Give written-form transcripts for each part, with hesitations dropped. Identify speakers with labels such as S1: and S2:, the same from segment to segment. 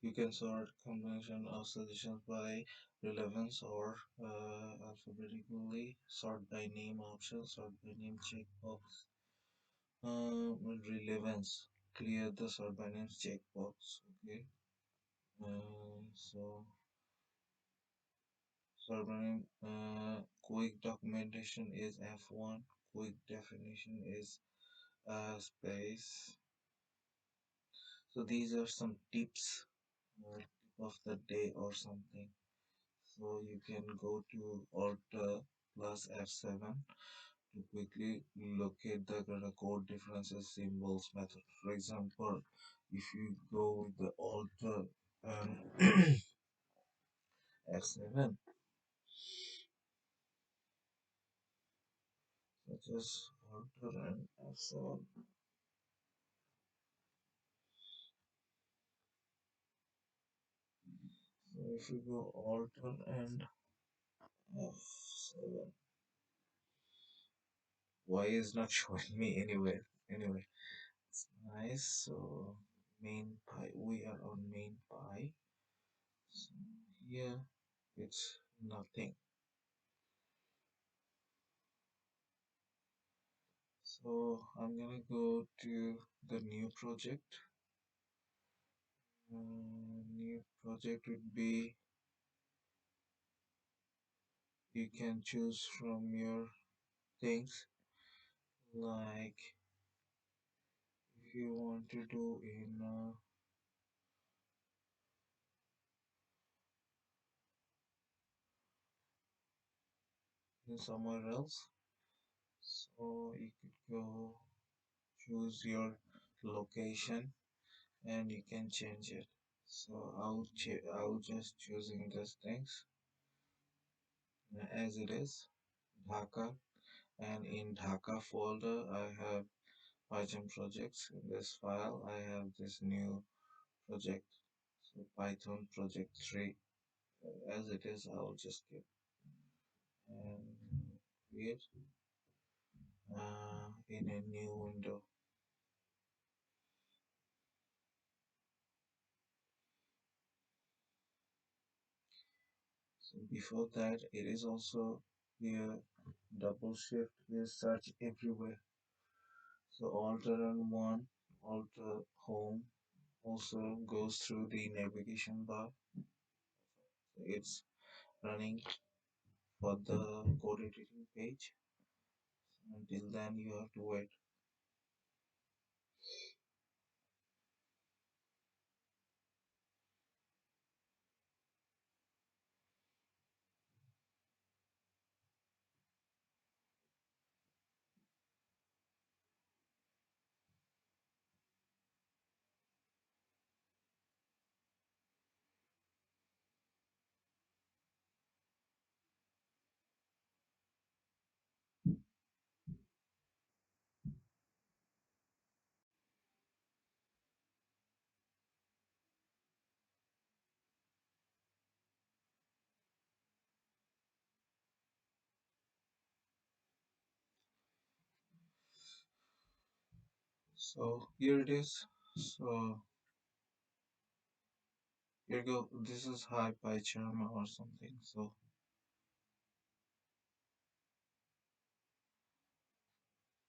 S1: You can sort combination of suggestions by relevance or alphabetically. Sort by name option. Sort by name checkbox. Relevance. Clear the sort by names checkbox. Okay. So sort by name. Quick documentation is F1. Quick definition is space. So these are some tips tip of the day or something. So you can go to Alt plus F7 to quickly locate the code differences symbols method. For example, if you go with the Alt and F7, such as Alt and F7. So if you go Alt and F7, why is not showing me anywhere? Anyway, it's nice. So main pie, we are on main pie. So here it's nothing. So I'm gonna go to the new project. New project would be you can choose from your things like if you want to do in somewhere else. So you could go choose your location and you can change it. So I'll just choosing these things as it is Dhaka, and in Dhaka folder I have Python projects. In this file I have this new project, so Python project 3. As it is I'll just keep and create in a new window. So before that it is also here double shift is search everywhere. So alter and one alter home also goes through the navigation bar. It's running for the code editing page. Until then, you have to wait. So here it is. So here go. This is high pycharm or something. So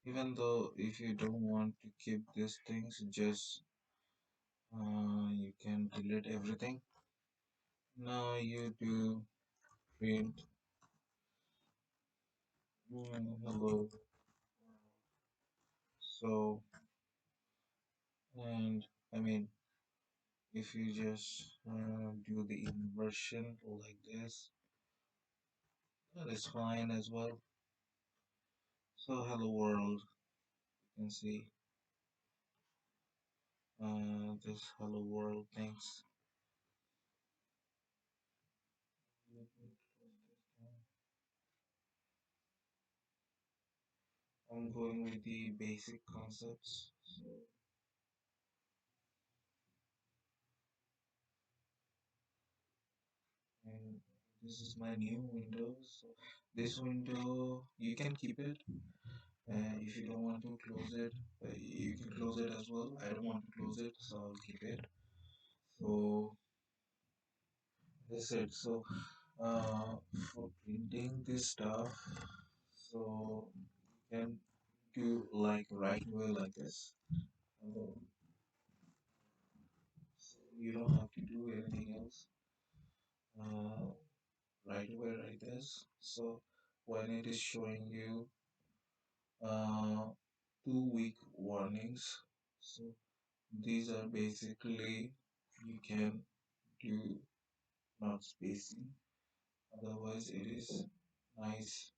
S1: even though if you don't want to keep these things, just you can delete everything. Now you do print hello. So and I mean if you just do the inversion like this, that is fine as well. So hello world, you can see this hello world things. I'm going with the basic concepts. So, and this is my new window. So this window you can keep it. If you don't want to close it, you can close it as well. I don't want to close it, so I'll keep it. So I said, so for printing this stuff, so you can do like right away like this. Uh, so you don't have to do anything else. Uh, right away like this. So when it is showing you uh, 2 week warnings, so these are basically you can do not spacing. Otherwise, it is nice.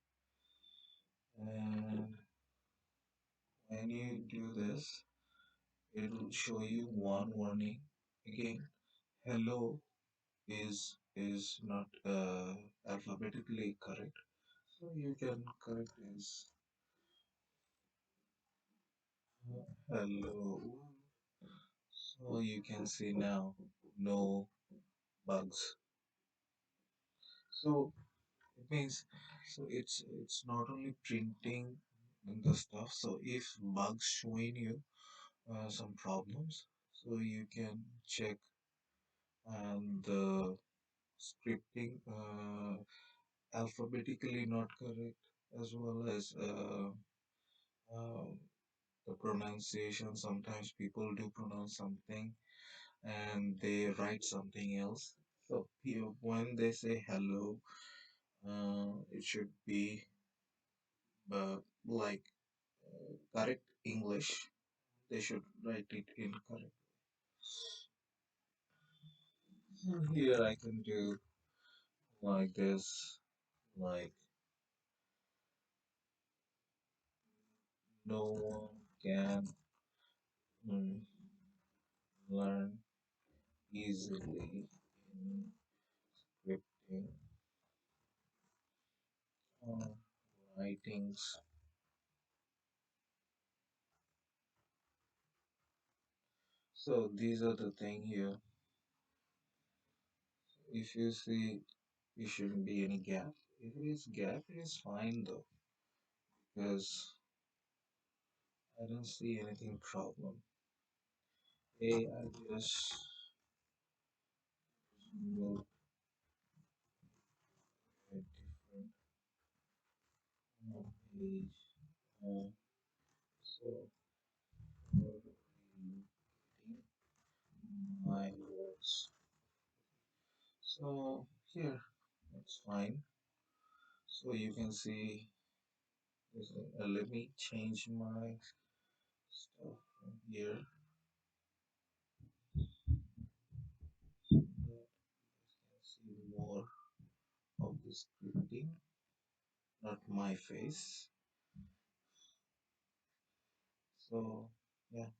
S1: And when you do this, it will show you one warning. Again, hello is not alphabetically correct. So you can correct this. Hello. So you can see now no bugs. So it means so it's not only printing the stuff. So if bugs showing you some problems, so you can check and the scripting alphabetically not correct as well as um, the pronunciation. Sometimes people do pronounce something and they write something else. So when they say hello, it should be like correct English. They should write it in correct. Here I can do like this, like no one can mm, learn easily in scripting or writings. So these are the thing here. If you see, there shouldn't be any gap. If it is gap, it is fine though, because I don't see anything problem. I just move a different page. Uh, so for reading my works. So here, it's fine. So you can see, let me change my stuff from here. So that you can see more of the scripting, not my face. So yeah,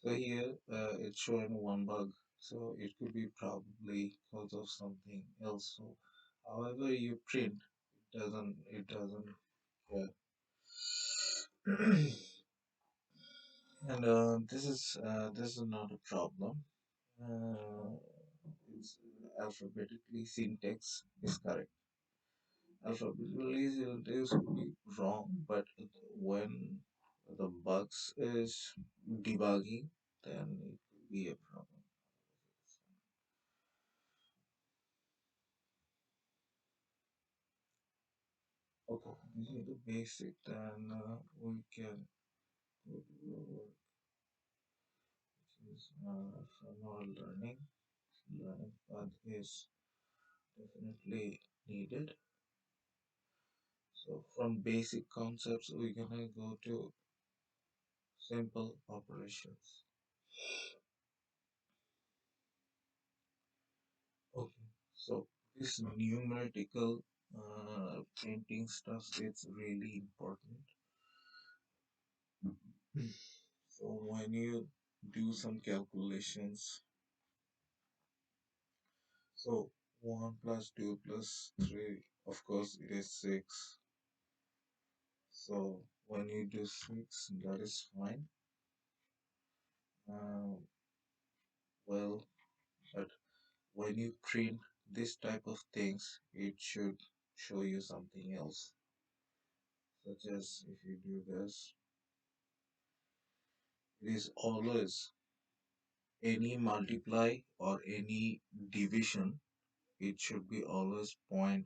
S1: so here it's showing one bug. So it could be probably because of something else. So however you print, it doesn't care. And this is not a problem. Uh, it's alphabetically syntax is correct. Alphabetically syntax could be wrong, but when the bugs is debugging, then it could be a problem. Okay, this is the basic. Then we can go to the work, which is for more learning. Learning path is definitely needed. So from basic concepts, we're gonna go to simple operations. Okay, so this numerical printing stuff it's really important. So when you do some calculations, so 1 plus 2 plus 3, of course it is 6. So when you do 6, that is fine. Uh, well, but when you print this type of things, it should show you something else. Such as if you do this, it is always any multiply or any division, it should be always 0.5.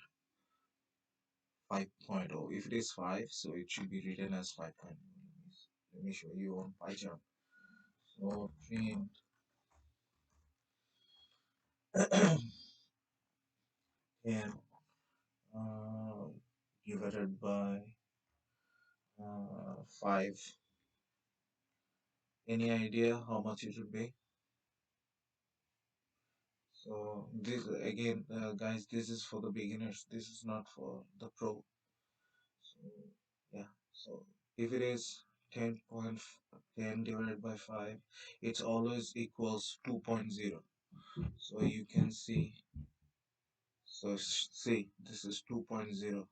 S1: If it is 5, so it should be written as 5. Let me show you on pycharm. So print 10 uh, divided by 5. Any idea how much it would be? So this again, guys, this is for the beginners. This is not for the pro. So yeah. So if it is 10 divided by 5, it's always equals 2.0. So you can see. So see, this is 2.0.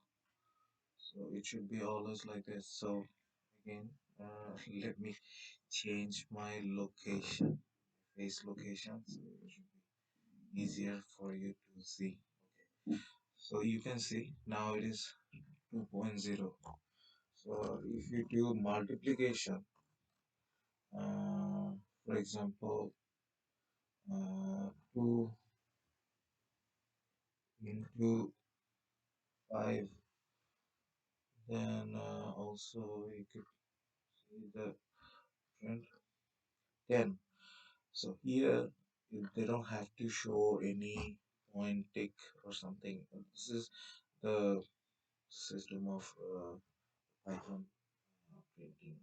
S1: So it should be always like this. So again, let me change my location, face location, so it should be easier for you to see. So you can see now it is 2.0. So if you do multiplication, uh, for example, 2 into 5, then also you could see the print 10. So here they don't have to show any point tick or something. This is the system of Python printing.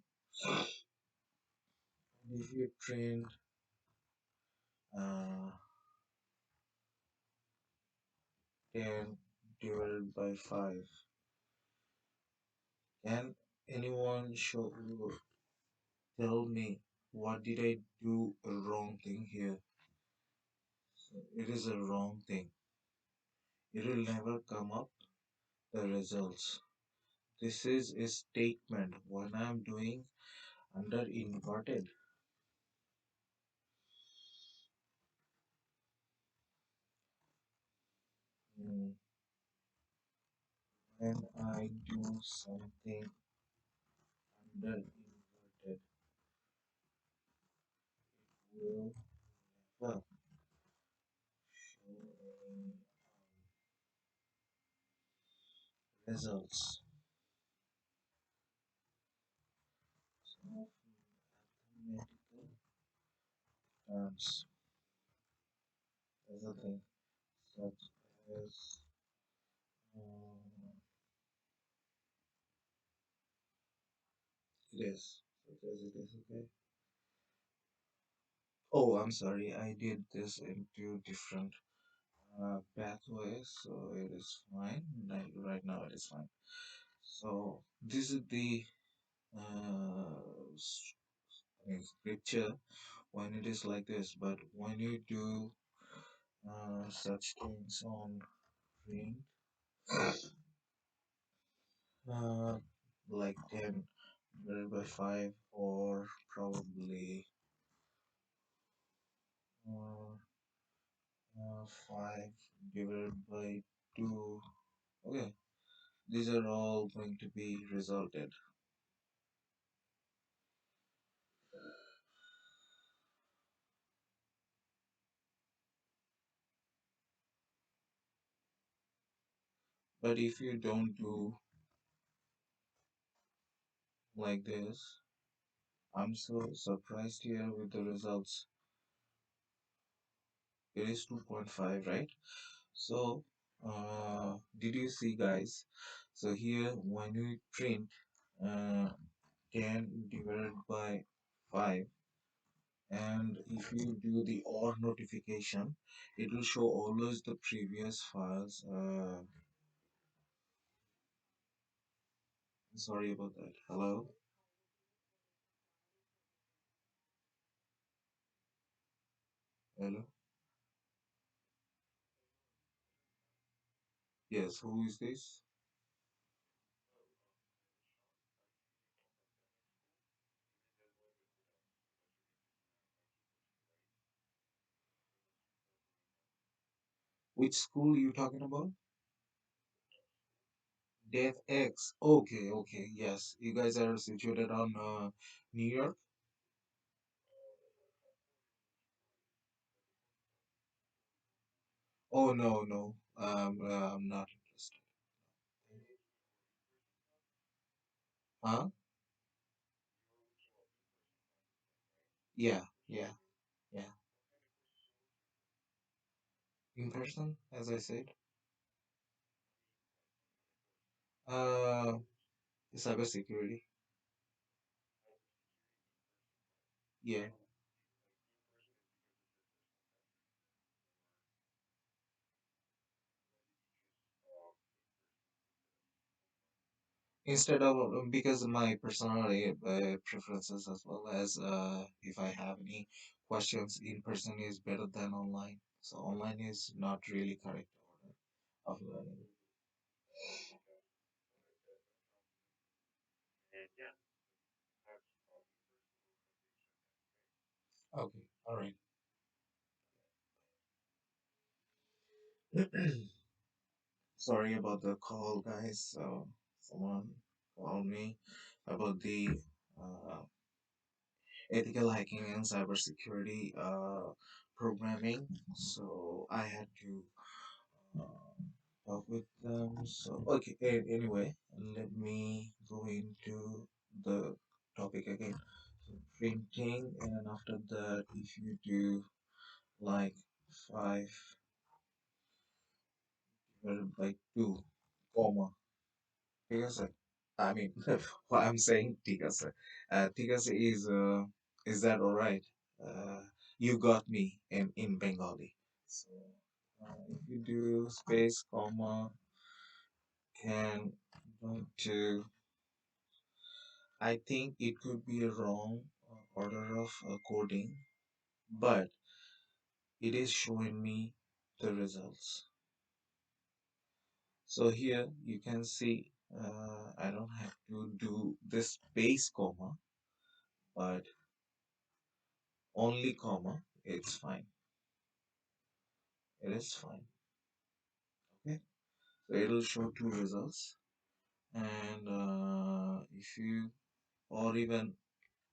S1: And if you print uh, 10 divided by 5, can anyone tell me what did I do a wrong thing here? So it is a wrong thing. It will never come up the results. This is a statement when I'm doing under inverted. mm, When I do something under inverted, will never show any results. So mathematical terms as a thing such as it is such as it is okay. Oh, I'm sorry, I did this into different pathways, so it is fine. Right now it is fine. So this is the scripture when it is like this, but when you do such things on print, uh, like 10 divided by 5, or probably uh, 5 divided by 2. Okay, these are all going to be resulted. But if you don't do like this, I'm so surprised here with the results. It is 2.5, right? So, did you see, guys? So here, when we print uh, 10 divided by 5, and if you do the OR notification, it will show always the previous files. Sorry about that. Hello? Hello? Yes, who is this? Which school you talking about? Death X. Okay, okay, yes. You guys are situated on New York? Oh no, no. I'm not interested. Huh? Yeah, yeah, yeah. In person, as I said. Uh, cybersecurity. Yeah. Instead of because my personality preferences as well as if I have any questions in person is better than online. So online is not really correct order of learning. Okay, all right. Sorry about the call, guys. So someone called me about the uh, ethical hacking and cybersecurity programming. So I had to uh, talk with them. So okay. Anyway, let me go into the topic again. So printing, and after that, if you do like 5 divided by 2, comma. ठीक है sir. I mean, what I'm saying, ठीक है sir. ठीक है sir is that all right? Uh, you got me in Bengali. So if you do space, comma, can don't to, I think it could be a wrong order of coding, but it is showing me the results. So here you can see I don't have to do this space comma, but only comma. It's fine. It is fine. Okay. So it'll show two results, and if you or even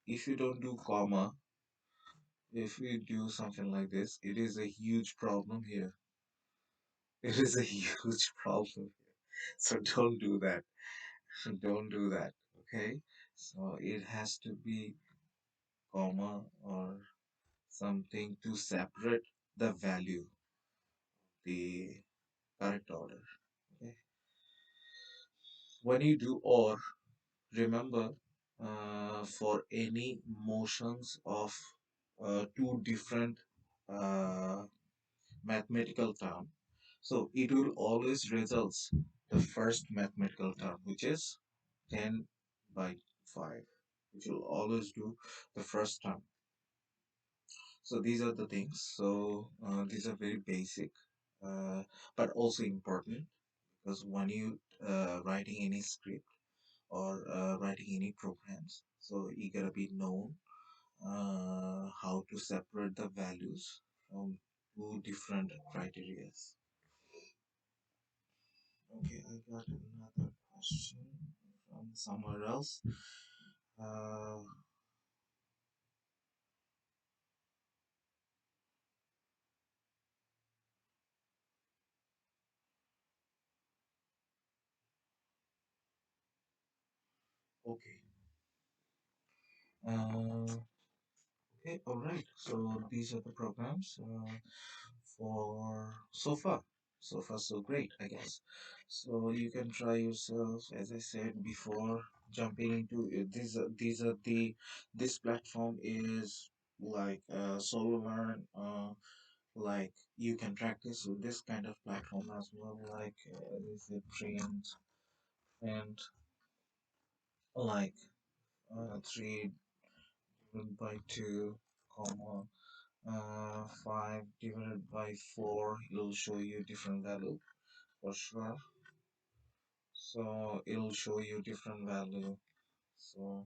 S1: if you don't do comma, if you do something like this, it is a huge problem here. It is a huge problem here. So don't do that. Don't do that. Okay. So it has to be comma or something to separate the value, the correct order. Okay. When you do or, remember for any motions of two different uh, mathematical term, so it will always results the first mathematical term, which is 10 by 5, which will always do the first term. So these are the things. So these are very basic, uh, but also important, because when you writing any script or writing any programs, so you gotta be known how to separate the values from two different criterias. Okay, I got another question from somewhere else. Uh, okay. Uh, okay, all right. So these are the programs for so far. So far, so great, I guess. So you can try yourself, as I said before, jumping into it. These are the this platform is like sololearn. Like you can practice with this kind of platform as well, like is it print and like 3 divided by 2, comma 5 divided by 4. It'll show you different value for sure. So it'll show you different value. So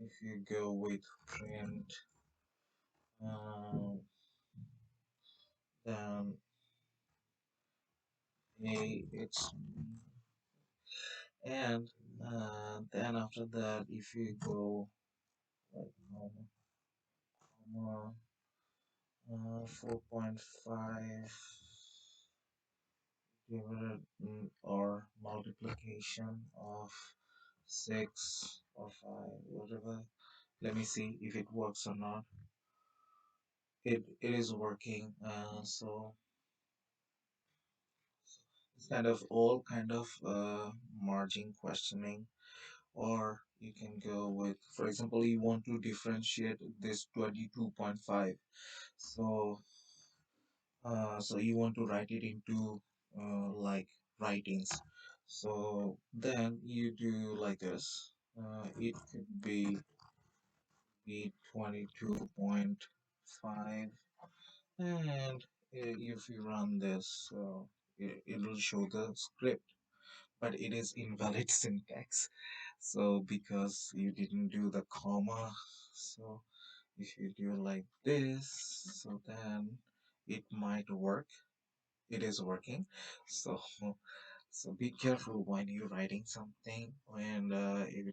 S1: if you go with print, um, then a it's, and then after that, if you go like comma 4.5, divided or multiplication of 6 or 5, whatever. Let me see if it works or not. It is working. So it's kind of all kind of margin questioning, or you can go with, for example, you want to differentiate this 22.5. So so you want to write it into like writings. So then you do like this. It could be 22.5, and if you run this, it will show the script, but it is invalid syntax. So because you didn't do the comma, so if you do like this, so then it might work. It is working. So so be careful when you're writing something, and if